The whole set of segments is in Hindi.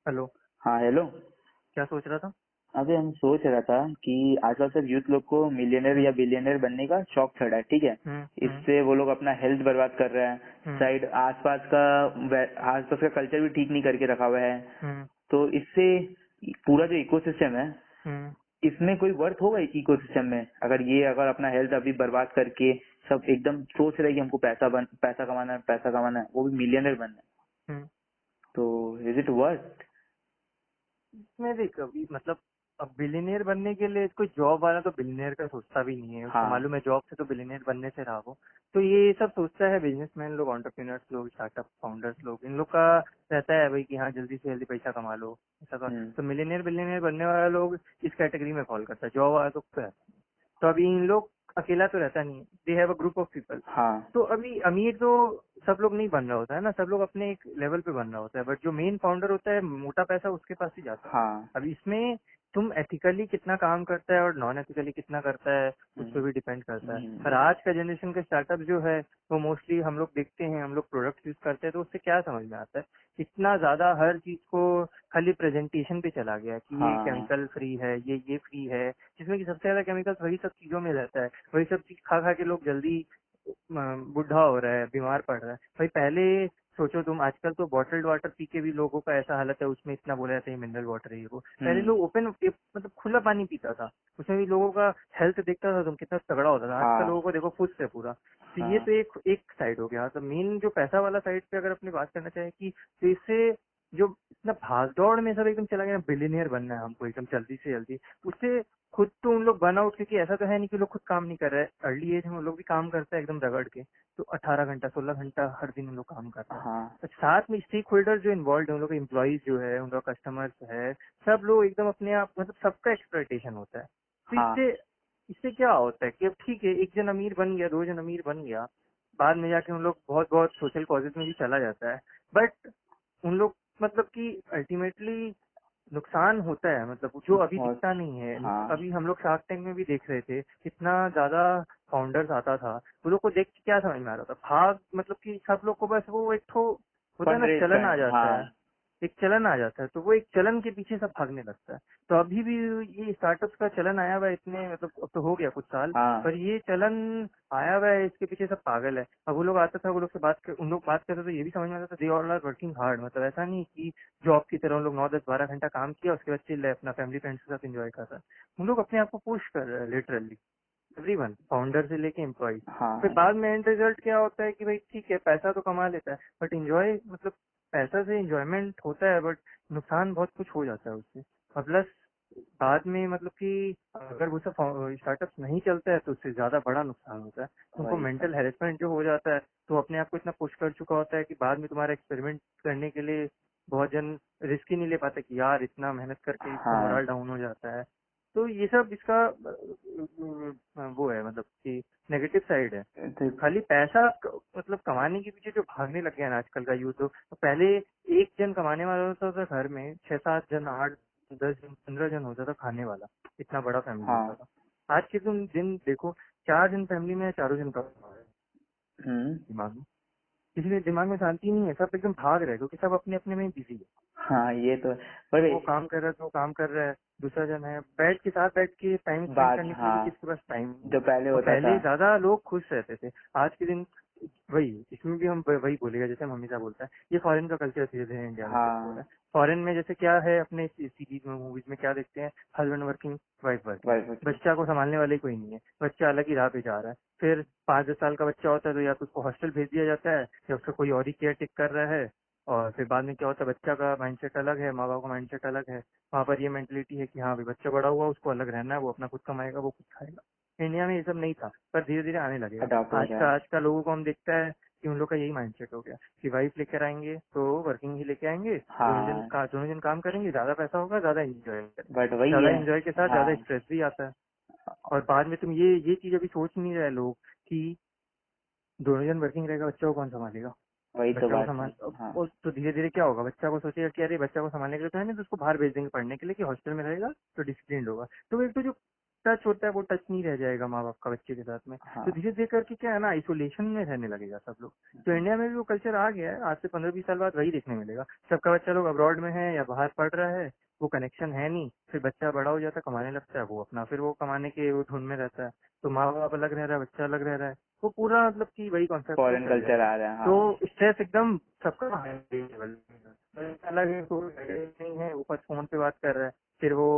हेलो। हाँ हेलो। क्या सोच रहा था? अभी हम सोच रहा था कि आजकल सब यूथ लोग को मिलियनर या हम्म। बिलियनर बनने का शौक चढ़ा है, ठीक है। हम्म। हम्म। इससे वो लोग अपना हेल्थ बर्बाद कर रहे हैं। हम्म। साइड आसपास का कल्चर भी ठीक नहीं करके रखा हुआ है। हम्म। तो इससे पूरा जो इकोसिस्टम है, हम्म। इसमें कोई वर्थ होगा इकोसिस्टम में? अगर अपना हेल्थ अभी बर्बाद करके सब एकदम सोच रहे हैं कि हमको पैसा कमाना है, पैसा कमाना है, वो भी मिलियनर बनना है, हम्म। तो इज इट वर्थ? इसमें देख, अभी मतलब अब बिलियनियर बनने के लिए कोई जॉब वाला तो बिलियनियर का सोचता भी नहीं है। उसको हाँ। मालूम है जॉब से तो बिलियनियर बनने से रहा वो। तो ये सब सोचता है बिजनेसमैन लोग, एंटरप्रेन्योर्स लोग, स्टार्टअप फाउंडर्स लोग, इन लोग का रहता है भाई कि हाँ जल्दी से जल्दी पैसा कमा लो, ऐसा का। हम्म। तो मिलियनियर बिलियनियर बनने वाला लोग इस कैटेगरी में फॉल करता है, जॉब वाला तो। तो अभी इन लोग अकेला तो रहता नहीं, they have a group of people. हाँ। तो अभी अमीर तो सब लोग नहीं बन रहा होता है ना, सब लोग अपने एक लेवल पे बन रहा होता है, बट जो मेन फाउंडर होता है मोटा पैसा उसके पास ही जाता है। हाँ। अब इसमें तुम एथिकली कितना काम करता है और नॉन एथिकली कितना करता है उस पर हम्म। भी डिपेंड करता है। हम्म। पर आज का जनरेशन का स्टार्टअप जो है वो मोस्टली हम लोग देखते हैं, हम लोग प्रोडक्ट यूज करते हैं, तो उससे क्या समझ में आता है, इतना ज्यादा हर चीज को खाली प्रेजेंटेशन पे चला गया कि ये हाँ। केमिकल फ्री है, ये फ्री है, जिसमें कि सबसे ज्यादा केमिकल्स वही सब चीजों में रहता है। वही सब चीज खा खा के लोग जल्दी बुढ़ा हो रहा है, बीमार पड़ रहा है। भाई पहले सोचो तुम, आजकल तो बॉटल्ड वाटर पी के भी लोगों का ऐसा हालत है, उसमें इतना बोला जाता है मिनरल वाटर है ये वो। पहले हम्म। लोग ओपन मतलब खुला पानी पीता था, उसमें भी लोगों का हेल्थ देखता था तुम कितना तगड़ा होता था। आजकल हाँ। लोगों को देखो फुस है पूरा। तो ये हाँ। तो एक साइड हो गया। तो मेन जो पैसा वाला साइड पे अगर अपनी बात करना चाहे कि तो इससे जो इतना भाग दौड़ में सब एकदम चला गया, बिलियनियर बनना है हमको एकदम जल्दी से जल्दी, उससे खुद तो उन लोग बर्न आउट, क्योंकि ऐसा तो है नहीं कि लोग खुद काम नहीं कर रहे हैं, अर्ली एज में वो लोग भी काम करते हैं एकदम रगड़ के। तो 18 घंटा 16 घंटा हर दिन उन लोग काम कर रहे हैं। हाँ। तो साथ में स्टेक होल्डर जो इन्वॉल्व है, उन लोग एम्प्लॉइज जो है, उनका कस्टमर्स है, सब लोग एकदम अपने आप मतलब सबका एक्सप्लॉयटेशन होता है। तो हाँ। इससे इससे क्या होता है कि अब ठीक है एक जन अमीर बन गया, दो जन अमीर बन गया, बाद में जाके उन लोग बहुत बहुत सोशल कॉजेज में भी चला जाता है, बट उन लोग मतलब कि अल्टीमेटली नुकसान होता है, मतलब जो अभी बहुत। दिखता नहीं है। हाँ। अभी हम लोग शार्क टैंक में भी देख रहे थे कितना ज्यादा फाउंडर्स आता था, वो लोग को देख के क्या समझ में आ रहा था, भाग मतलब कि सब लोग को बस वो एक ठो होता है फंड ना, रेज चलन आ करना। जाता हाँ। है। एक चलन आ जाता है तो वो एक चलन के पीछे सब भागने लगता है। तो अभी भी ये स्टार्टअप्स का चलन आया हुआ है इतने, मतलब अब तो हो गया कुछ साल, हाँ। पर ये चलन आया हुआ है, इसके पीछे सब पागल है। अब वो लोग आता था, वो लोग से उन लोग बात करते तो ये भी समझ में आता था they all are working hard, मतलब ऐसा नहीं कि जॉब की तरह उन लोग 9 10 12 घंटा काम किया उसके बाद चिल है अपना फैमिली फ्रेंड्स के साथ एंजॉय कर रहा है। उन लोग अपने आप को पुश कर रहे हैं लिटरली, एवरीवन, फाउंडर से लेके एम्प्लॉय। फिर हाँ। बाद में एंड रिजल्ट क्या होता है कि भाई ठीक है पैसा तो कमा लेता है, बट एंजॉय मतलब पैसा से एंजॉयमेंट होता है, बट नुकसान बहुत कुछ हो जाता है उससे। और प्लस बाद में मतलब कि अगर वो सब स्टार्टअप नहीं चलता है तो उससे ज्यादा बड़ा नुकसान होता है। तुमको वही तो। मेंटल हेरेसमेंट जो हो जाता है, तो अपने आप को इतना पुश कर चुका होता है कि बाद में तुम्हारा एक्सपेरिमेंट करने के लिए बहुत जन रिस्क ही नहीं ले पाते कि यार इतना मेहनत करके इसका हाँ। मोरल डाउन हो जाता है। तो ये सब इसका वो है, मतलब कि नेगेटिव साइड है। तो खाली पैसा मतलब कमाने के पीछे जो भागने लग गया ना आजकल का यूथ, तो पहले एक जन कमाने वाला होता था घर में, 6 7 जन, 8 10 जन 15 जन होता था खाने वाला, इतना बड़ा फैमिली होता हाँ। था। आज के तुम दिन देखो, 4 जन फैमिली में, चारों जन का हम्म। दिमाग में, किसी के दिमाग में शांति नहीं है, सब एकदम भाग रहे हैं क्योंकि सब अपने अपने में बिजी है। हाँ, ये तो पर वो काम कर रहा है तो वो काम कर रहा है, दूसरा जन है बैठ के साथ बैठ के टाइम स्पेंड बात। करने के लिए भी हाँ, किसके पास टाइम नहीं जो है। पहले और होता था। पहले ज्यादा लोग खुश रहते थे। आज के दिन वही, इसमें भी हम वही बोलेगा जैसे हम हमेशा बोलता है, ये फॉरेन का कल्चर धीरे धीरे इंडिया में शिफ्ट हो रहा है। हाँ। फॉरेन में जैसे क्या है, अपने सीरीज में मूवीज में क्या देखते हैं, हस्बैंड वर्किंग, वाइफ वर्किंग, वही वही। बच्चा को संभालने वाले कोई नहीं है, बच्चा अलग ही राह पे जा रहा है। फिर 5 10 साल का बच्चा होता है तो या तो उसको हॉस्टल भेज दिया जाता है या उसका कोई और ही केयर टेक कर रहा है। और फिर बाद में क्या होता है, बच्चा का माइंडसेट अलग है, माँ बाप का माइंडसेट अलग है। वहाँ पर ये मेंटलिटी है कि हाँ भाई बच्चा बड़ा हुआ, उसको अलग रहना है, वो अपना खुद कमाएगा, वो खुद खाएगा। इंडिया में ये सब नहीं था, पर धीरे धीरे आने लगेगा। अडॉप्ट हो गया। आज का लोगों को हम देखता है कि उन लोग का यही माइंडसेट हो गया कि वाइफ लेकर आएंगे तो वर्किंग ही लेके आएंगे, हाँ, दोनों जन काम करेंगे, ज्यादा पैसा होगा, ज्यादा एंजॉय करेंगे। बट वही ज्यादा है। एंजॉय के साथ ज्यादा हाँ। स्ट्रेस भी आता है। और बाद में तुम ये चीज अभी सोच नहीं रहे लोग कि दोनों जन वर्किंग रहेगा, बच्चा को कौन संभालेगा। वही तो बच्चा को बात है। संभाल हाँ। और तो धीरे धीरे क्या होगा, बच्चा को सोचेगा कि अरे बच्चा को संभालने के लिए तो है नहीं, तो उसको बाहर भेज देंगे पढ़ने के लिए कि हॉस्टल में रहेगा तो डिसिप्लिन होगा। तो एक तो जो टच होता है वो टच नहीं रह जाएगा माँ बाप का बच्चे के साथ में। हाँ तो धीरे धीरे करके क्या है ना, आइसोलेशन में रहने लगेगा सब लोग। तो इंडिया में भी वो कल्चर आ गया है, आज से 15-20 साल बाद वही देखने मिलेगा। सबका बच्चा लोग अब्रॉड में है या बाहर पढ़ रहा है, वो कनेक्शन है नहीं, फिर बच्चा बड़ा हो जाता है, कमाने लगता है, वो अपना फिर वो कमाने के वो धुन में रहता है, तो माँ बाप अलग रह रहा है, बच्चा अलग रह रहा है, वो पूरा मतलब कि वही कॉन्सेप्ट पे फॉरेन चल कल्चर जाएगा। आ रहा है। हाँ तो स्ट्रेस एकदम सबका हाई लेवल अलग है, कोई guidance नहीं है, ऊपर फोन पे बात कर रहा है, फिर वो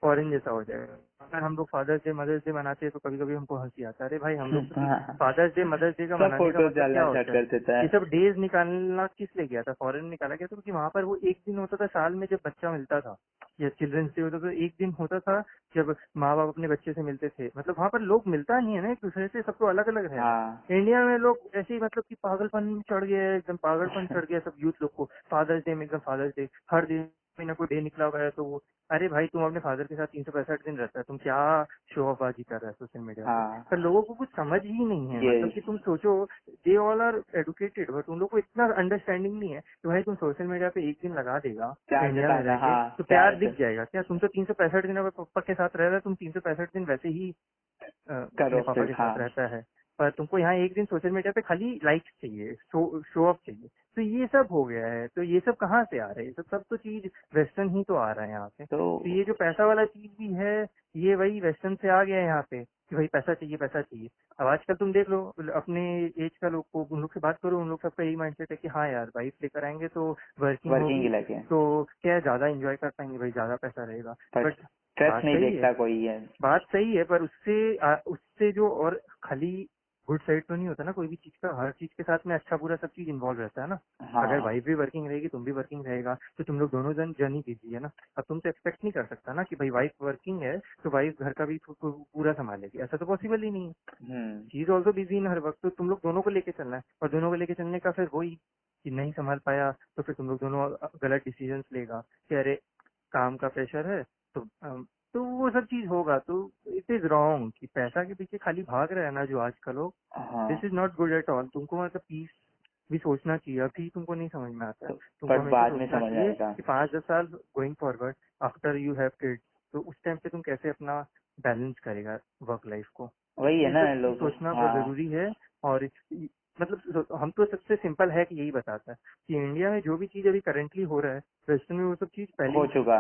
फॉरेन जैसा हो जाएगा। अगर हम लोग फादर्स डे मदर्स डे मनाते हैं तो कभी कभी हमको हंसी आता है, अरे भाई हम लोग तो फादर्स डे मदर्स डे का सब मनाने का फोटो मतलब क्या डालना स्टार्ट होता है? कर देता ये है। सब डेज निकालना किस लिए गया था? फॉरेन निकाला गया था क्योंकि वहां पर वो एक दिन होता था साल में जब बच्चा मिलता था, या चिल्ड्रंस डे होता था, एक दिन होता था जब माँ बाप अपने बच्चे से मिलते थे। मतलब वहां पर लोग मिलता नहीं है ना एक दूसरे से, सबको अलग अलग रह रहा हाँ है। इंडिया में लोग ऐसे ही मतलब कि पागलपन चढ़ गया है, एकदम पागलपन चढ़ गया सब यूथ लोग को। फादर्स डे में एकदम फादर्स डे, हर दिन कोई ना कोई डे निकला हुआ है तो वो, अरे भाई तुम अपने फादर के साथ 365 दिन रहता है, तुम क्या शो ऑफ बाजी कर रहा है सोशल मीडिया पे? हाँ पर लोगों को कुछ समझ ही नहीं है। ये मतलब कि तुम सोचो, they all are educated, but उन लोग को इतना अंडरस्टैंडिंग नहीं है कि भाई तुम सोशल मीडिया पे एक दिन लगा देगा प्यार इंडिया में जताना। रह के हाँ तो प्यार प्यार दिख जाएगा क्या? तुम तो 365 दिन अगर पापा के साथ रह रहे हो, तुम 365 दिन वैसे ही अपने करो पापा फिर। के हाँ साथ रहता है। पर तुमको यहाँ एक दिन सोशल मीडिया पे खाली लाइक्स चाहिए, शो ऑफ चाहिए, तो ये सब हो गया है। तो ये सब कहाँ से आ रहा है? ये सब सब तो चीज वेस्टर्न ही तो आ रहा है यहाँ पे। तो तो ये जो पैसा वाला चीज भी है, ये वही वेस्टर्न से आ गया है यहाँ पे कि भाई पैसा चाहिए पैसा चाहिए। अब आजकल तुम देख लो अपने एज का लोग को, उन लोग से बात करो, उन लोग सबका यही माइंडसेट है कि हाँ यार वाइफ लेकर आएंगे तो वर्किंग वर्किंग ही होगी लगे, तो क्या है, ज्यादा एंजॉय कर पाएंगे भाई, ज्यादा पैसा रहेगा। पर बट स्ट्रेस बात नहीं सही है, देखता कोई है। बात सही है, पर उससे जो और खाली गुड साइड तो नहीं होता ना कोई भी चीज का, हर चीज के साथ में अच्छा बुरा सब चीज इन्वॉल्व रहता है ना। अगर हाँ वाइफ भी वर्किंग रहेगी तुम भी वर्किंग रहेगा तो तुम लोग दोनों जन जर्नी बिजी है ना। अब तुम तो एक्सपेक्ट नहीं कर सकता ना कि भाई वाइफ वर्किंग है तो वाइफ घर का भी पूरा संभालेगी, ऐसा तो पॉसिबल ही नहीं है। Hmm she is also busy in her वक्त, तो तुम लोग दोनों को लेके चलना है, और दोनों को लेके चलने का फिर वही कि नहीं संभाल पाया तो फिर तुम लोग दोनों गलत डिसीजन लेगा कि अरे काम का प्रेशर है तो तो वो सब चीज होगा। तो इट इज रॉन्ग कि पैसा के पीछे खाली भाग रहे हैं ना जो आजकल लोग, दिस हाँ। Is not good at all. तुमको मतलब पीस भी सोचना चाहिए, अभी तुमको नहीं समझ में आता है। तो तुमको पर हमेशा बाद में सोचना समझ चाहिए आएगा। कि 5-10 साल going forward after you have kids, तो उस टाइम पे तुम कैसे अपना बैलेंस करेगा वर्क लाइफ को। तो वही है ये ना सब चीज लोग। सोचना बहुत हाँ जरूरी है। और मतलब हम तो सबसे सिंपल है कि यही बताता है कि इंडिया में जो भी चीज अभी करेंटली हो रहा है वेस्टर्न में वो सब चीज पहले हो ही चुका।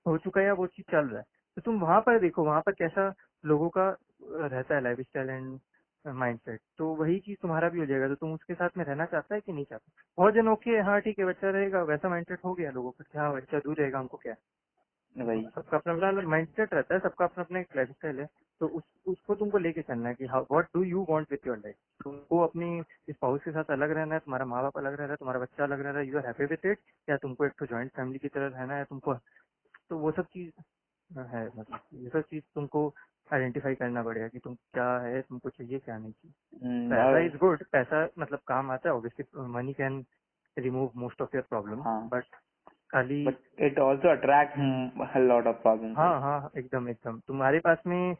हो चुका है या वो चीज चल रहा है। तो तुम वहां पर देखो, वहां पर कैसा लोगों का रहता है लाइफ स्टाइल एंड माइंडसेट, तो वही चीज तुम्हारा भी हो जाएगा। तो तुम उसके साथ में रहना चाहता है कि नहीं चाहता? बहुत जन ओके हाँ ठीक है बच्चा रहेगा, वैसा माइंडसेट हो गया लोगों का कि हाँ बच्चा दूर रहेगा हमको क्या है। वही। सबका अपना अपना माइंडसेट रहता है, सबका अपना अपना एक लाइफ स्टाइल है। तो उसको तुमको लेके चलना है कि how what do you want with your life. तुमको अपनी स्पाउस के साथ अलग रहना है, तुम्हारा माँ बाप अलग रह रहा है, तुम्हारा बच्चा अलग रह रहा है, you are happy with it, या तुमको एक तो ज्वाइंट फैमिली की तरह रहना है तुमको। तो वो सब चीज है, मतलब ये सब चीज तुमको आइडेंटिफाई करना पड़ेगा कि तुम क्या है, तुमको चाहिए क्या नहीं चाहिए। पैसा और इज गुड, पैसा मतलब काम आता है obviously, money can remove most of your problem, हाँ, बट खाली but it also attract lot of problems हाँ ऑल्सो। हाँ एकदम एकदम। तुम्हारे पास में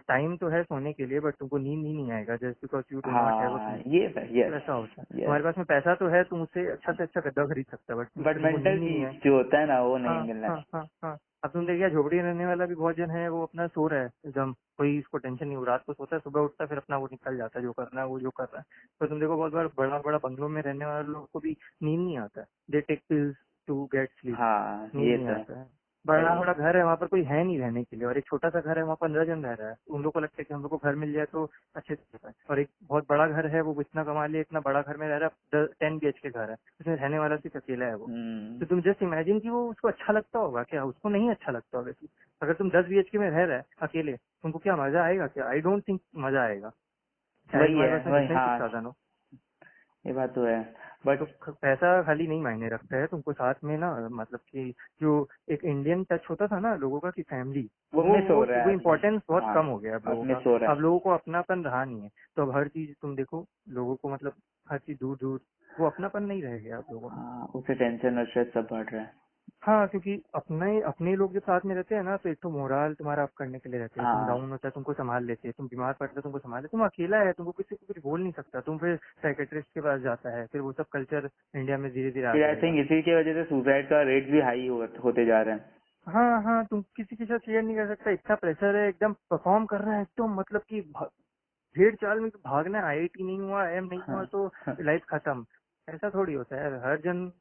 टाइम तो है सोने के लिए, बट तुमको नींद ही नहीं आएगा just because you do not have a हाँ पीस। ये तो यस ऐसा होता है, यस। तुम्हारे पास में पैसा तो है, तुम उससे अच्छा से अच्छा गद्दा खरीद सकते हो, बट बट उससे तुमको मेंटल नींद ही नहीं है। पीस जो होता है ना वो नहीं हाँ मिलना हाँ है। हाँ हाँ। अब तुम देखिए झोपड़ी में रहने वाला भी बहुत जन है, वो अपना सो रहा है एकदम, कोई इसको टेंशन नहीं, वो रात को सोता है सुबह उठता है फिर अपना वो निकल जाता है जो करना है वो जो कर रहा है। तो तुम देखो बहुत बार बड़ा बड़ा बंगलों में रहने वाले लोगों को भी नींद नहीं आता है, they take pills to get sleep, हाँ नींद ये नहीं तो है। आता है। बड़ा वही। बड़ा घर है वहाँ पर कोई है नहीं रहने के लिए, और एक छोटा सा घर है वहाँ 15 जन रह रहा है, उन लोग को लगता है कि हम लोग को घर मिल जाए तो अच्छे से रहता है। और एक बहुत बड़ा घर है, वो इतना कमा लिया, इतना बड़ा घर में रह रहा है, 10 BHK के घर है, उसमें रहने वाला सिर्फ अकेला है वो। तो तुम जस्ट इमेजिन कि वो उसको अच्छा लगता होगा क्या? उसको नहीं अच्छा लगता होगा। अगर तुम 10 BHK में रह रहे हैं अकेले, तुमको क्या मजा आएगा क्या? आई डोंट थिंक मजा आएगा, चाहे वही तुम्हारे है पास में वही। कितने ही सुख हाँ साधन हो। ये बात तो है। तो बट पैसा खाली नहीं मायने रखता है, तुमको साथ में ना मतलब कि जो एक इंडियन टच होता था ना लोगों का कि फैमिली, वो वो मिस हो वो रहा वो है अभी। इम्पोर्टेंस बहुत हाँ कम हो गया अब अब लोगों मिस हो का। रहा अब है। लोगों को अपनापन रहा नहीं है, तो अब हर चीज तुम देखो लोगों को मतलब हर चीज दूर दूर, वो अपनापन नहीं रह गया अब लोगों में। हाँ उससे टेंशन और स्ट्रेस सब बढ़ रहा है। हाँ क्योंकि अपने लोग जब साथ में रहते हैं ना तो एक तो मोरल तुम्हारा अप करने के लिए रहते हैं, तुम हाँ डाउन होता है तुमको संभाल लेते हैं, तुम बीमार पड़ते हो तुमको संभाल लेते, तुम अकेला है तुमको किसी को कुछ बोल नहीं सकता, तुम फिर साइकेट्रिस्ट के पास जाता है, फिर वो सब कल्चर इंडिया में धीरे धीरे आ फिर आई जाएगा। थिंक इसी की वजह से सुसाइड का रेट भी हाई होते जा रहा है। हाँ हाँ, तुम किसी के साथ शेयर नहीं कर सकता, इतना प्रेशर है, एकदम परफॉर्म कर रहा है एकदम, मतलब कि भेड़ चाल में तो भागना है, आईआईटी नहीं हुआ, आईएम नहीं हाँ हुआ तो हाँ लाइफ खत्म। ऐसा थोड़ी होता है यार, हर जन।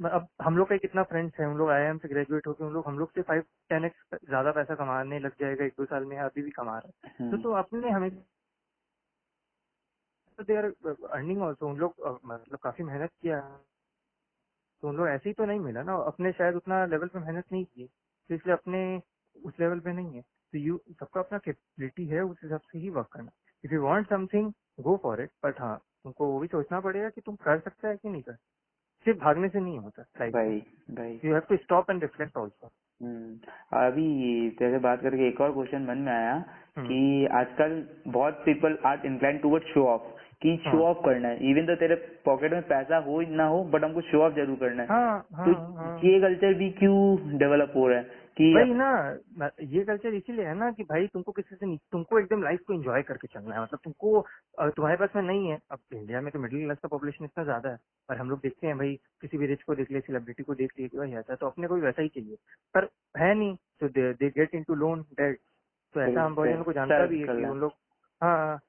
अब हम लोग का कितना फ्रेंड्स है, हम लोग आईआईएम से ग्रेजुएट होके हम लोग से 5-10x ज्यादा पैसा कमाने लग जाएगा 1-2 साल में, अभी भी कमा रहे हैं। तो अपने हमें तो दे आर अर्निंग ऑल्सो, उन लोग मतलब काफी मेहनत किया है, तो उन लोग ऐसे ही तो नहीं मिला ना, अपने शायद उतना लेवल पे मेहनत नहीं की, तो इसलिए अपने उस लेवल पे नहीं है। तो यू सबका अपना कैपेबिलिटी है, उस हिसाब से ही वर्क करना। If you want something, go for it, but हाँ, तुमको वो भी सोचना पड़ेगा कि तुम कर सकता है कि नहीं कर। सिर्फ भागने से नहीं होता लाइफ में, भाई भाई। You have to stop and reflect also. अभी तेरे से बात करके एक और क्वेश्चन मन में आया हम्म। कि आजकल बहुत people are incline toward show off, कि शो हाँ ऑफ करना है, इवन तो तेरे पॉकेट में पैसा हो ना हो, बट हमको शो ऑफ जरूर करना है। हाँ तो हाँ हाँ, ये कल्चर भी क्यों डेवलप हो रहा है कि वही ना। ये कल्चर इसीलिए है ना कि भाई तुमको किसी से नहीं, तुमको एकदम लाइफ को एंजॉय करके चलना है, मतलब तुमको तुम्हारे पास में नहीं है। अब इंडिया में तो मिडिल क्लास का पॉपुलेशन इतना ज्यादा है, और हम लोग देखते हैं भाई, किसी भी रिच को देख ले, सेलिब्रिटी को देख ले कि भाई ऐसा, तो अपने को भी वैसा ही चाहिए, पर है नहीं, तो they get into loan debt. तो ऐसा हम बहुत जनों को जानता सर्व भी है कर कि रहा उन लोग, हाँ,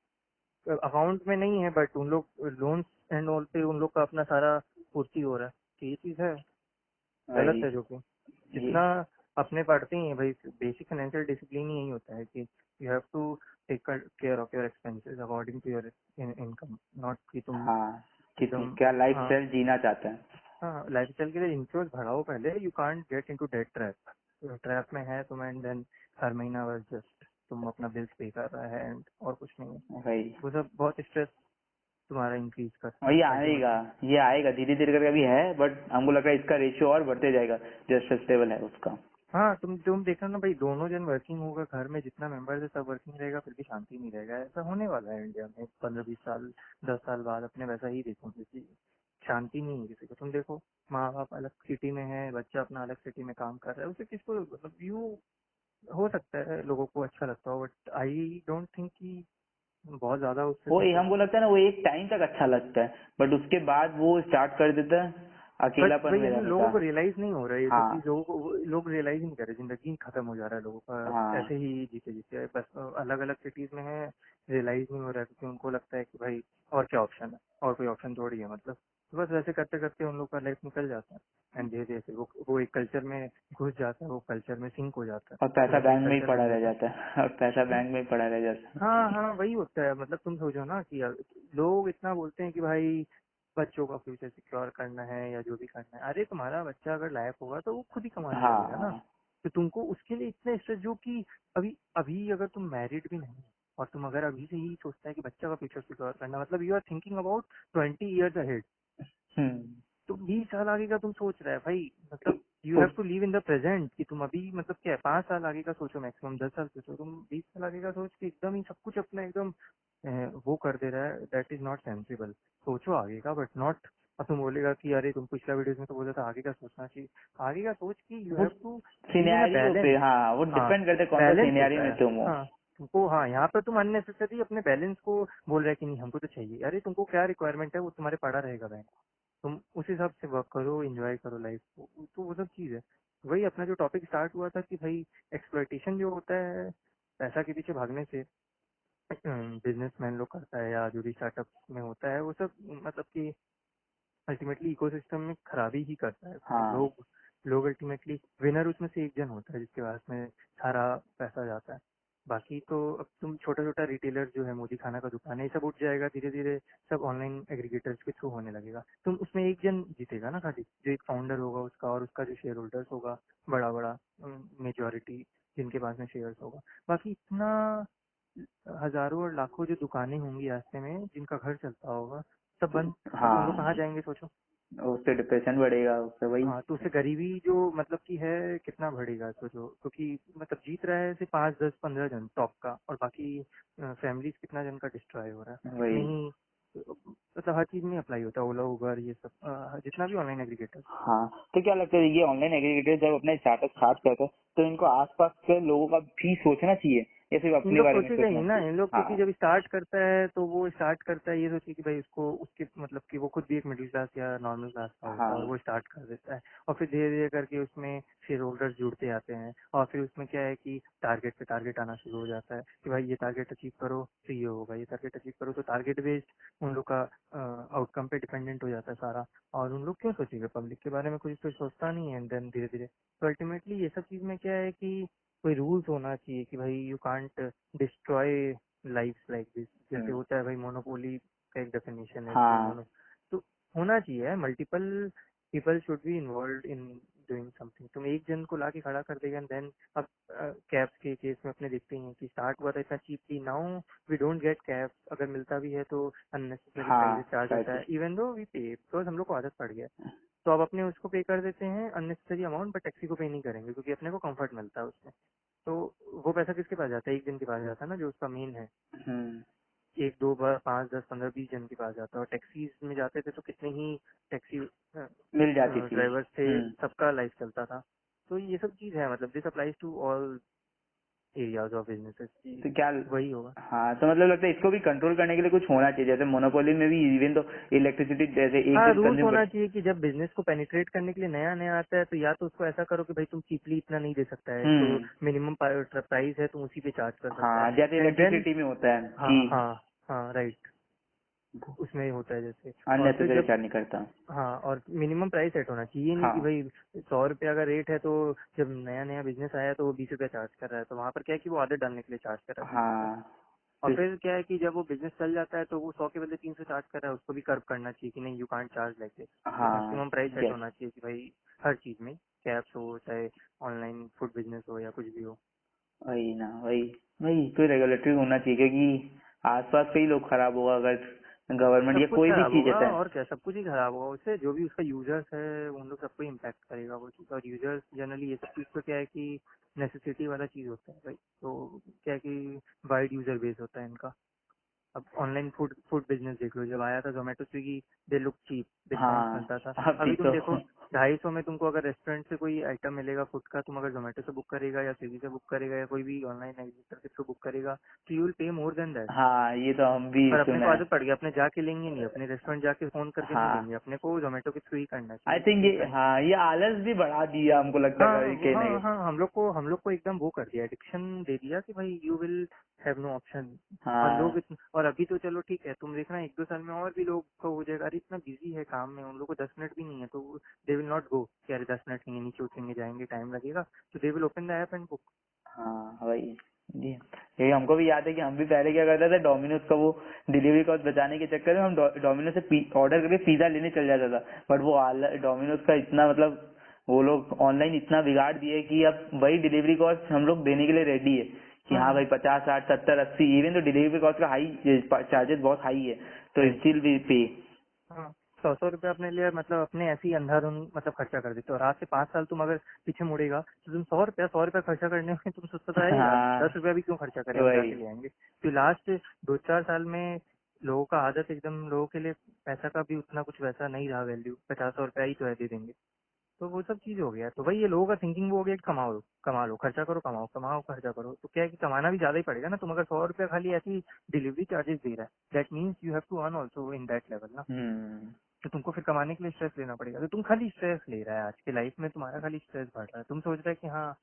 अकाउंट में नहीं है, बट उन लोग लोन एंड ऑल पे उन लोग का अपना सारा पूर्ति हो रहा है। तो ये चीज है, है गलत भाई। है जो कि ये जितना अपने पढ़ते ही हैं भाई, बेसिक फाइनेंशियल डिसिप्लिन ही यही होता है कि you have to take care of your expenses according to your income, not कि तुम हाँ, कि तुम एकदम। क्या लाइफ हाँ स्टाइल जीना चाहते हैं। हाँ, लाइफ स्टाइल के लिए इंश्योरेंस बढ़ाओ पहले, you can't get into debt trap. Trap में है तुम, एंड देन हर महीना बस जस्ट तुम अपना बिल्स पे कर रहा है, एंड और कुछ नहीं है। भाई वो सब बहुत स्ट्रेस तुम्हारा इंक्रीज करता और है ये आएगा, अल्टीमेटली। ये आएगा धीरे धीरे करके, अभी है बट हमको लग रहा है इसका रेशियो और बढ़ते जाएगा जो स्ट्रेस लेवल है उसका। हाँ, तुम देखना ना भाई, दोनों जन वर्किंग होगा, घर में जितना मेंबर है सब वर्किंग रहेगा, फिर भी शांति नहीं रहेगा। ऐसा होने वाला है इंडिया में 15-20 साल, 10 साल बाद अपने वैसा ही देखोगे कि शांति नहीं है किसी को। तुम देखो, माँ बाप अलग सिटी में है, बच्चा अपना अलग सिटी में काम कर रहा है, उसे किसको मतलब व्यू हो सकता है लोगों को अच्छा लगता हो, बट आई डोंट थिंक कि बहुत ज्यादा उससे वो तुमको। हमको लगता है ना, वो एक टाइम तक अच्छा लगता है बट उसके बाद वो स्टार्ट कर देता है बट अकेलापन वही में है ना, रहने लोगों का। को रियलाइज नहीं हो रहा है ये सब हाँ चीज, लोगों को लोग रियलाइज नहीं कर रहे, जिंदगी खत्म हो जा रहा है लोगों का, हाँ ऐसे ही जीते जीते बस अलग अलग सिटीज में है। रियलाइज नहीं हो रहा है क्योंकि उनको लगता है कि भाई और क्या ऑप्शन है, और कोई ऑप्शन थोड़ी है, मतलब तो बस वैसे करते करते उन लोग का लाइफ निकल जाता है, एंड धीरे धीरे से वो एक कल्चर में घुस जाता है, वो कल्चर में सिंक हो जाता है, और तो पैसा वैसे ही बैंक में ही कल्चर पड़ा बन रह जाता जाता है और पैसा है। बैंक में ही पड़ा रह जाता है। हाँ हाँ, वही होता है, मतलब तुम सोचो ना कि लोग इतना बोलते हैं कि भाई बच्चों का फ्यूचर सिक्योर करना है या जो भी करना है, अरे तुम्हारा बच्चा अगर लायक होगा तो वो खुद ही कमाने लगेगा ना। हाँ तो तुमको उसके लिए इतना स्ट्रेस, जो कि अभी अभी अगर तुम मैरिड भी नहीं और तुम अगर अभी से ही सोचता है कि बच्चा का फ्यूचर सिक्योर करना, मतलब you are thinking about 20 years ahead. Hmm. तो 20 साल आगे का तुम सोच रहा है भाई, मतलब you have foot to live in the present, कि तुम अभी मतलब क्या है, 5 साल आगे का सोचो, मैक्सिमम 10 साल सोचो, तुम 20 साल आगे का सोच के एकदम ही सब कुछ अपना एकदम वो कर दे रहा है, दैट इज नॉट सेंसिबल। सोचो आगे का, बट नॉट। अब तुम बोलेगा कि अरे तुम पिछला वीडियोस में तो बोला था आगे का सोचना चाहिए, आगे का सोच कि यू वो have to live in a scenario पे, बैलेंस। हाँ वो हाँ, डिपेंड करते कौन सा बैलेंस सिनेरियो होता में है। तुम हो। हाँ, तुमको, हाँ, यहाँ पर तुम अननेसेसरी अपने बैलेंस को बोल रहे हैं कि नहीं हमको तो चाहिए, अरे तुमको क्या रिक्वायरमेंट है वो तुम्हारे पड़ा रहेगा बैंक, तुम उस हिसाब से वर्क करो, एंजॉय करो लाइफ को, तो वो सब चीज है। वही अपना जो टॉपिक स्टार्ट हुआ था कि भाई एक्सप्लॉइटेशन जो होता है पैसा के पीछे भागने से, बिजनेसमैन लोग करता है या जो भी स्टार्टअप में होता है, वो सब मतलब कि अल्टीमेटली इकोसिस्टम में खराबी ही करता है, क्योंकि हाँ लोग अल्टीमेटली विनर उसमें से एक जन होता है जिसके पास में सारा पैसा जाता है। बाकी तो अब तुम छोटा छोटा रिटेलर जो है, मोदी खाना का दुकान है, ये सब उठ जाएगा धीरे धीरे, सब ऑनलाइन एग्रीगेटर्स के थ्रू होने लगेगा, तुम उसमें एक जन जीतेगा ना खाली, जो एक फाउंडर होगा उसका, और उसका जो शेयर होल्डर्स होगा, बड़ा बड़ा मेजोरिटी जिनके पास में शेयर्स होगा। बाकी इतना हजारों और लाखों जो दुकानें होंगी रास्ते में जिनका घर चलता होगा, सब बंद। अब उन लोग कहाँ हाँ, जाएंगे सोचो। उससे डिप्रेशन बढ़ेगा, उससे वही। हाँ, तो उससे गरीबी जो मतलब की है कितना बढ़ेगा सोचो, क्योंकि मतलब जीत रहा है सिर्फ 5-10-15 जन टॉप का, और बाकी फैमिलीज कितना जन का डिस्ट्रॉय हो रहा है वही। इतने ही। मतलब हर चीज में अप्लाई होता है, ओला उबर ये सब, जितना भी ऑनलाइन एग्रीगेटर। हाँ, तो क्या लगता है ये ऑनलाइन एग्रीगेटर जब अपने स्टार्टअप स्टार्ट करते हैं तो इनको आसपास के लोगों का भी सोचना चाहिए, या सिर्फ इन अपने लोग बारे में सोचेगा ही सोचना? ना, इन लोग क्योंकि हाँ जब स्टार्ट करता है तो वो स्टार्ट करता है ये सोचिए कि भाई उसको उसके मतलब कि वो खुद भी एक मिडिल क्लास या नॉर्मल क्लास का होता है और हाँ वो स्टार्ट कर देता है और फिर धीरे धीरे करके उसमें शेयर होल्डर्स जुड़ते आते हैं और फिर उसमें क्या है कि टारगेट पे टारगेट आना शुरू हो जाता है कि भाई ये टारगेट अचीव करो तो ये होगा, ये टारगेट अचीव करो, तो टारगेट बेस्ड उन लोग का आउटकम पे डिपेंडेंट हो जाता है सारा। और उन लोग क्यों सोचेंगे, पब्लिक के बारे में कुछ तो सोचता नहीं है। एंड देन धीरे धीरे तो अल्टीमेटली ये सब चीज में क्या है कि कोई रूल्स होना चाहिए कि भाई you can't destroy life like this, जैसे हम्म, होता है भाई मोनोपोली का एक डेफिनेशन है कि हाँ मोनो, तो होना चाहिए multiple people should be involve in doing something. तुम एक जन को लाके खड़ा कर देगा देन अब कैब्स के केस में अपने देखते ही हैं कि स्टार्ट हुआ था इतना cheaply, now we don't get cabs, अगर मिलता भी है तो अननेसेसरी प्राइसेस हाँ चार्ज होता शायद। है इवन दो वी पे, बिकॉज हम लोग को आदत पड़ गया है। तो अब अपने उसको पे कर देते हैं अननेसेसरी अमाउंट, बट टैक्सी को पे नहीं करेंगे क्योंकि अपने को कंफर्ट मिलता है उसमें। तो वो पैसा किसके पास जाता है, एक जन के पास जाता है ना जो उसका मेन है। हम्म, एक दो बार 5 10 15 20 जन के पास जाता है, और टैक्सीज में जाते थे तो कितने ही टैक्सी मिल जाती थी। ड्राइवर्स थे, सबका लाइफ चलता था। तो ये सब चीज है, मतलब this applies to all areas of businesses की तो क्या? वही होगा। हाँ तो मतलब लगता है इसको भी कंट्रोल करने के लिए कुछ होना चाहिए, जैसे मोनोपोली में भी इवन तो इलेक्ट्रिसिटी जैसे एक हाँ दिन रूल्स कंज्यूम होना कर। चाहिए कि जब बिजनेस को पेनिट्रेट करने के लिए नया नया आता है तो या तो उसको ऐसा करो कि भाई तुम चीपली इतना नहीं दे सकता है, तो हम्म, मिनिमम प्राइस है तुम उसी पे चार्ज कर सकता है। हाँ जैसे एंड देन इलेक्ट्रिसिटी में होता है हाँ कि हाँ हाँ राइट, उसमें होता है जैसे। और फिर अननेसेसरी जब चार्ज नहीं करता। हाँ, और मिनिमम प्राइस सेट होना चाहिए, ये नहीं कि हाँ भाई 100 रुपया का रेट है तो जब नया नया बिजनेस आया तो वो 20 रुपया चार्ज कर रहा है, तो वहाँ पर क्या है कि वो आदत डालने के लिए चार्ज कर रहा है 20 रुपया। हाँ और फिर फिर क्या है कि जब वो बिजनेस चल जाता है तो वो 100 के बदले 300 चार्ज कर रहा है, उसको भी कर्व करना चाहिए कि नहीं you can't charge like this. तो हाँ मैक्सिमम प्राइस सेट यस होना चाहिए कि भाई हर चीज में, कैब्स हो चाहे ऑनलाइन फूड बिजनेस हो या कुछ भी हो। वही ना, वही वही कोई रेगुलेटरी होना चाहिए, क्योंकि आसपास कई लोग खराब होगा अगर गवर्नमेंट सब या कुछ कोई भी खराब चीज होगा, है। और क्या, सब कुछ ही खराब होगा उससे, जो भी उसका यूजर्स है उन लोग सबको इम्पैक्ट करेगा वो चीज। और यूजर्स जनरली ये सब चीज तो क्या है कि नेसेसिटी वाला चीज होता है भाई, तो क्या है कि वाइड यूजर बेस होता है इनका। अब ऑनलाइन फूड फूड बिजनेस देख लो, जब आया था Zomato Swiggy, they look cheap, discount हाँ मिलता था। अभी अभी तुम तो देखो 250 में तुमको अगर रेस्टोरेंट से कोई आइटम मिलेगा फूड का, तुम अगर जोमेटो से बुक करेगा या स्विगी से बुक करेगा या कोई भी ऑनलाइन एग्जीबिटर के थ्रू बुक करेगा तो you will pay more than that. हाँ ये तो हम भी पर अपने सुना को है। आदत पड़ गया, अपने जाके लेंगे नहीं, अपने रेस्टोरेंट जाके फोन करके नहीं हाँ लेंगे, अपने को जोमेटो के थ्रू ही करना आई चाहिए थिंक ये ये, काइंड। हाँ ये आलस भी बढ़ा दिया हमको लगता हाँ है कहीं ना हाँ कहीं। हाँ, हम लोग को एकदम वो कर दिया, एडिक्शन दे दिया कि भाई you will have no option. और हाँ और अभी तो चलो ठीक है, तुम देखना 1 2 साल में और भी लोग को हो जाएगा, अरे इतना बिजी है काम में, उन लोग को 10 मिनट भी नहीं है तो दे विल नॉट गो कि अरे 10 मिनट नहीं है, नीचे उतरेंगे जाएंगे टाइम लगेगा, तो they will open the app and book. हाँ वही जी। ये हमको भी याद है कि हम भी पहले क्या करते थे, डोमिनोज का वो डिलीवरी कॉस्ट बचाने के चक्कर में हम डोमिनोज से ऑर्डर करके पिज्जा लेने चल जाता था। बट वो डोमिनोज का इतना मतलब वो लोग ऑनलाइन इतना बिगाड़ दिए कि अब वही डिलीवरी कॉस्ट हम लोग देने के लिए रेडी है कि हाँ हाँ भाई 50 60 70 80, इवन तो डिलीवरी कॉस्ट का हाई चार्जेस बहुत हाई है, तो राइट। स्टिल भी पे। हाँ, 100 100 रुपया अपने लिए मतलब अपने ऐसे ही अंधाधुन मतलब खर्चा कर देते हो, और आज से 5 साल तुम अगर पीछे मुड़ेगा तो तुम 100 रुपया खर्चा करने में तुम सोचता रहेगा हाँ 10 रुपया भी क्यों खर्चा करें, हम वही। जाके ले आएंगे। तो लास्ट 2 4 साल में लोगों का आदत एकदम, लोगों के लिए पैसा का भी उतना कुछ वैसा नहीं रहा वैल्यू, 50 100 रुपया ही तो है दे देंगे। तो वो सब चीज हो गया, तो भाई ये लोगों का थिंकिंग वो हो गया कि कमाओ कमा लो, खर्चा करो, कमाओ कमाओ खर्चा करो, तो क्या है कि कमाना भी ज्यादा ही पड़ेगा ना। तुम अगर 100 रुपया खाली ऐसी डिलीवरी चार्जेस दे रहा है, that means you have to earn also in that level ना। हम्म, तो तुमको फिर कमाने के लिए स्ट्रेस लेना पड़ेगा, तो तुम खाली स्ट्रेस ले रहा है आज के लाइफ में, तुम्हारा खाली स्ट्रेस बढ़ रहा है। तुम सोच रहे है कि हाँ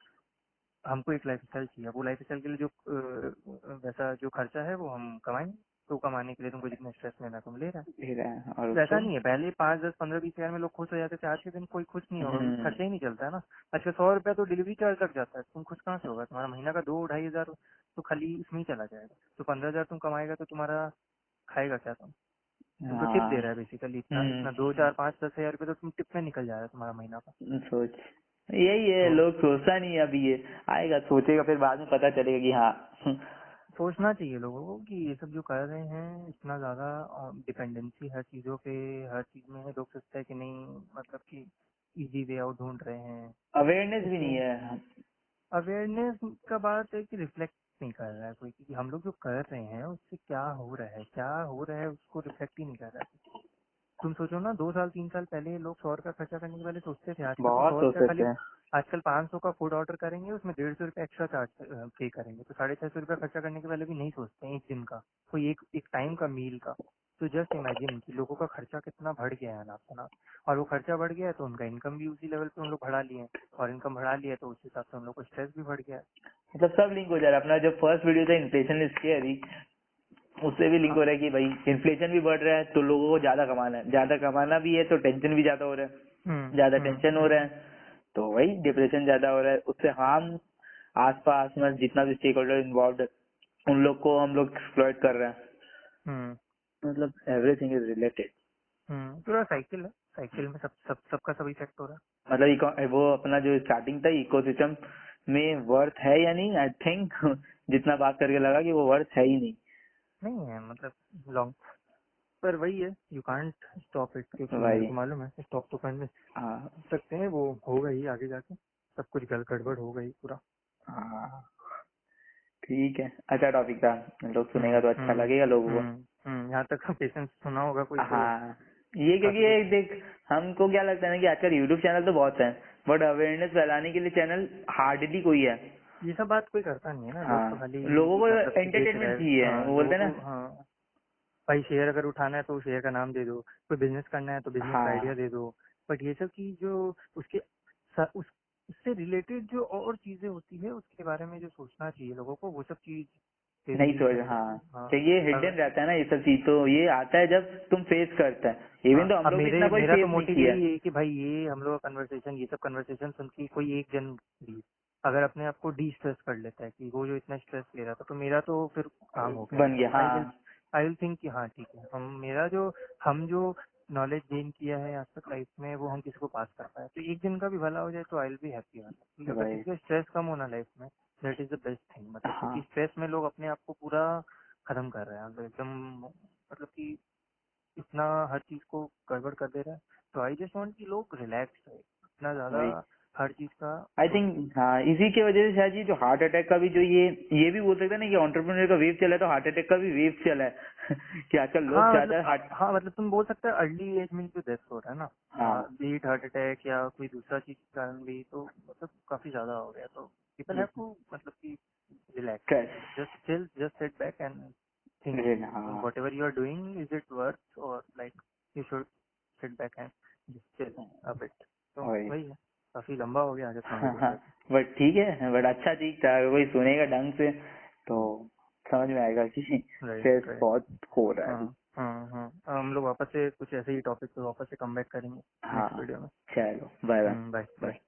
हमको एक लाइफ स्टाइल चाहिए, वो लाइफ स्टाइल के लिए जो वैसा जो खर्चा है वो हम कमाएंगे, तो कमाने के लिए तुमको जितना स्ट्रेस लेना है, तुम ले रहा है। ले रहा है और वैसा उसको। नहीं है, पहले 5 10 15 20 हजार में लोग खुश हो जाते थे, आज के दिन कोई खुश नहीं होगा, हम्म, खर्चा ही नहीं चलता है ना। अच्छा 100 रुपया तो डिलीवरी चार्ज लग जाता है, तुम खुश कहाँ से होगा, तुम्हारा महीना का 2 2.5 हजार तो खाली इसमें ही चला जाएगा। तो 15 हजार तुम कमाएगा तो तुम्हारा खाएगा क्या तुम, तुमको टिप दे हाँ रहा है बेसिकली, इतना इतना दो हम्म, चार 5 10 हजार रुपये तो तुम टिप में निकल जा रहा है तुम्हारा महीना का। सोच यही है, तो लोग सोचता नहीं है, अभी ये आएगा सोचेगा फिर बाद में पता चलेगा कि हाँ। सोचना चाहिए लोगों को कि ये सब जो कर रहे हैं इतना ज्यादा डिपेंडेंसी हर चीजों पे, हर चीज में है, लोग सोचते हैं कि नहीं, मतलब कि इजी वे आउट ढूंढ रहे हैं। अवेयरनेस भी नहीं इसमें है। अवेयरनेस का बात है कि रिफ्लेक्ट नहीं कर रहा है कोई, कि हम लोग जो कर रहे हैं उससे क्या हो रहा है, क्या हो रहा है उसको रिफ्लेक्ट ही नहीं कर रहा है। तुम सोचो ना, 2 साल 3 साल पहले लोग 100 रुपया खर्चा करने के पहले सोचते थे, आजकल तो बहुत 100 रुपया सोचते खाली हैं। आजकल 500 का फूड ऑर्डर करेंगे, उसमें 150 रुपये एक्स्ट्रा चार्ज पे करेंगे, तो 650 रुपये खर्चा करने के पहले भी नहीं सोचते हैं एक दिन का, कोई एक टाइम का मील का। तो जस्ट इमेजिन कि लोगों का खर्चा कितना बढ़ गया है अनाप शनाप, और वो खर्चा बढ़ गया है तो उनका इनकम भी उसी लेवल पे उन लोग बढ़ा लिए हैं, और इनकम बढ़ा लिया तो उस हिसाब से हम लोग को स्ट्रेस भी बढ़ गया है। मतलब सब लिंक हो जा रहा है। अपना जो फर्स्ट वीडियो था इन्फ्लेशन इज स्कैरी, उससे भी लिंक हो रहा है कि भाई इन्फ्लेशन भी बढ़ रहा है तो लोगों को ज्यादा कमाना है, ज्यादा कमाना भी है तो टेंशन भी ज्यादा हो रहा है, ज्यादा टेंशन हो रहा है तो वही डिप्रेशन ज्यादा हो रहा है। उससे हम आसपास में जितना भी स्टेक होल्डर इन्वॉल्व है उन लोग को हम लोग एक्सप्लॉइट कर रहे हैं। मतलब एवरीथिंग इज रिलेटेड। पूरा साइकिल है, साइकिल में सबका सब इफेक्ट हो रहा है। मतलब वो अपना जो स्टार्टिंग था इकोसिस्टम में वर्थ है या नहीं, आई थिंक जितना बात करके लगा कि वो वर्थ है ही नहीं। नहीं है, मतलब लॉन्ग, पर वही है, यू कांट स्टॉप इट, क्योंकि मेरे भाई को मालूम है स्टॉप तो कर नहीं हाँ सकते हैं, वो होगा ही आगे जाके, सब कुछ गड़बड़ होगा ही पूरा। हाँ ठीक है, अच्छा टॉपिक था, लोग सुनेगा तो अच्छा लगेगा लोगों को। यहाँ तक पेशेंस सुना होगा कोई तो हाँ ये क्योंकि काफी कुछ। ये देख हमको क्या लगता है ना कि आजकल यूट्यूब चैनल तो बहुत है बट अवेयरनेस फैलाने के लिए चैनल हार्डली कोई है। ये सब बात कोई करता नहीं है ना, लोग तो हाँ खाली लोगों को मतलब कि देख रहे एंटरटेनमेंट हैं। चाहिए, हाँ वो बोलते लोगों हैं को, ना। हाँ भाई शेयर अगर उठाना है तो शेयर का नाम दे दो, कोई बिजनेस करना है तो बिजनेस का आइडिया हाँ दे दो, बट ये सब की जो उसके उससे रिलेटेड जो और चीजें होती है उसके बारे में जो सोचना चाहिए लोगों को, वो सब चीज पे भी नहीं नहीं सोच करते हाँ लोग। हाँ तो ये अगर हिडन रहता है ना ये सब चीज, तो ये आता है जब तुम फेस करते हैं, इवन हाँ, तो हम अब लोग भी मेरे इतना कोई मेरा तो फेस नहीं मोटिव किया। यही है कि भाई ये हम लोग का कन्वर्सेशन, ये सब कन्वर्सेशन सुन के कोई एक जन भी अगर अपने आप को डी स्ट्रेस कर लेता है कि वो जो इतना स्ट्रेस ले रहा था, तो मेरा तो फिर काम हो गया, बन गया तो हाँ। आई विल थिंक कि हाँ ठीक है, हम जो नॉलेज गेन किया है आज तक लाइफ में वो हम किसी को पास कर पाए, तो एक दिन का भी भला हो जाए तो आई विल बी हैप्पी। मतलब अगर भाई किसी का स्ट्रेस कम होना लाइफ में, that is the best thing. मतलब हाँ क्योंकि स्ट्रेस में लोग अपने आप को पूरा खत्म कर रहे हैं, मतलब एकदम, मतलब कि इतना हर चीज को गड़बड़ कर दे रहा है। तो आई जस्ट वांट कि लोग रिलैक्स रहे, इतना ज्यादा भाई हर चीज का आई सोच के। थिंक हाँ इसी के वजह से शायद ये जो हार्ट अटैक का भी जो ये भी बोल सकते हैं ना कि एंटरप्रेन्योर का वेव चला है तो हार्ट अटैक का भी वेव चला है कि आजकल लोग ज्यादा हार्ट। हाँ मतलब तुम बोल सकते हो अर्ली एज में जो डेथ हो रहा है ना, हाँ बीट हार्ट अटैक या कोई दूसरा चीज के कारण भी, तो मतलब काफी ज्यादा हो गया, तो पीपल हैव टू मतलब कि relax, stress just chill, just sit back and think कि हाँ whatever you are doing is it worth, और like you should sit back and just chill a bit. तो वही वही है, काफी लंबा हो गया आज हाँ हाँ कॉन्वर्सेशन। बट ठीक है, बट अच्छा चीज था, अगर कोई सुनेगा ढंग से तो समझ में आएगा कि राइट स्ट्रेस राइट। बहुत हो रहा है हाँ अभी। हाँ, हम लोग वापस से कुछ ऐसे ही टॉपिक पे वापस से कम बैक करेंगे हाँ नेक्स्ट वीडियो में। चलो बाय बाय। Bye bye.